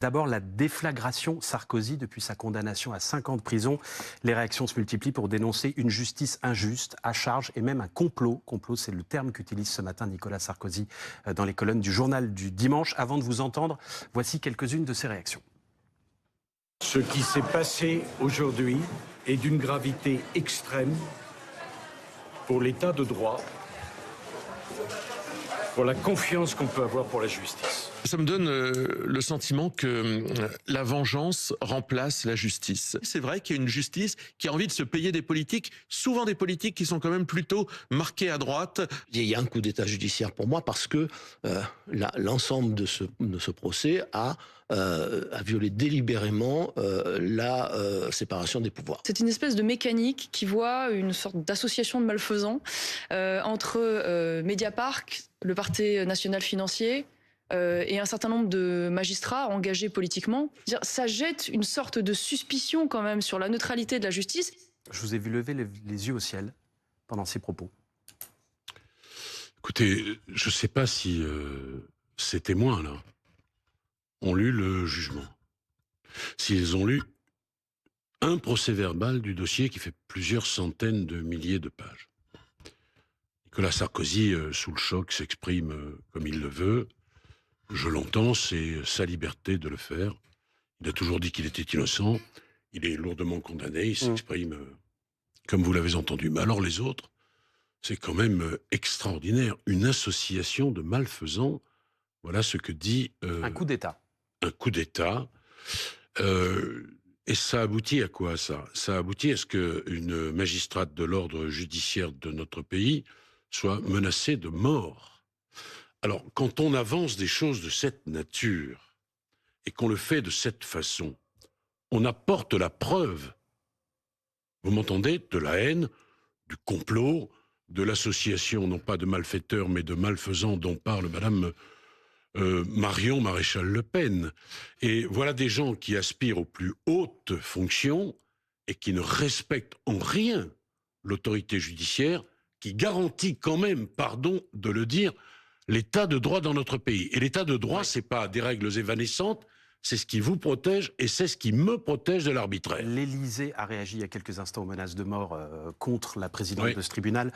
D'abord, la déflagration Sarkozy depuis sa condamnation à 5 ans de prison. Les réactions se multiplient pour dénoncer une justice injuste, à charge et même un complot. Complot, c'est le terme qu'utilise ce matin Nicolas Sarkozy dans les colonnes du journal du dimanche. Avant de vous entendre, voici quelques-unes de ses réactions. Ce qui s'est passé aujourd'hui est d'une gravité extrême pour l'état de droit, pour la confiance qu'on peut avoir pour la justice. Ça me donne le sentiment que la vengeance remplace la justice. C'est vrai qu'il y a une justice qui a envie de se payer des politiques, souvent des politiques qui sont quand même plutôt marquées à droite. Il y a un coup d'état judiciaire pour moi parce que l'ensemble de ce procès a violé délibérément la séparation des pouvoirs. C'est une espèce de mécanique qui voit une sorte d'association de malfaisants entre Mediapart, le Parquet national financier, et un certain nombre de magistrats engagés politiquement. Ça jette une sorte de suspicion quand même sur la neutralité de la justice. Je vous ai vu lever les yeux au ciel pendant ces propos. Écoutez, je ne sais pas si ces témoins là ont lu le jugement. S'ils ont lu un procès-verbal du dossier qui fait plusieurs centaines de milliers de pages. Nicolas Sarkozy, sous le choc, s'exprime comme il le veut. Je l'entends, c'est sa liberté de le faire. Il a toujours dit qu'il était innocent. Il est lourdement condamné, il s'exprime comme vous l'avez entendu. Mais alors les autres, c'est quand même extraordinaire. Une association de malfaisants, voilà ce que dit... un coup d'État. Un coup d'État. Et ça aboutit à quoi, ça? Ça aboutit à ce qu'une magistrate de l'ordre judiciaire de notre pays soit menacée de mort. Alors, quand on avance des choses de cette nature, et qu'on le fait de cette façon, on apporte la preuve, vous m'entendez, de la haine, du complot, de l'association, non pas de malfaiteurs, mais de malfaisants dont parle Madame Marion Maréchal Le Pen. Et voilà des gens qui aspirent aux plus hautes fonctions et qui ne respectent en rien l'autorité judiciaire, qui garantit quand même, pardon de le dire, l'état de droit dans notre pays. Et l'état de droit, c'est pas des règles évanescentes, c'est ce qui vous protège et c'est ce qui me protège de l'arbitraire. L'Élysée a réagi il y a quelques instants aux menaces de mort contre la présidente de ce tribunal.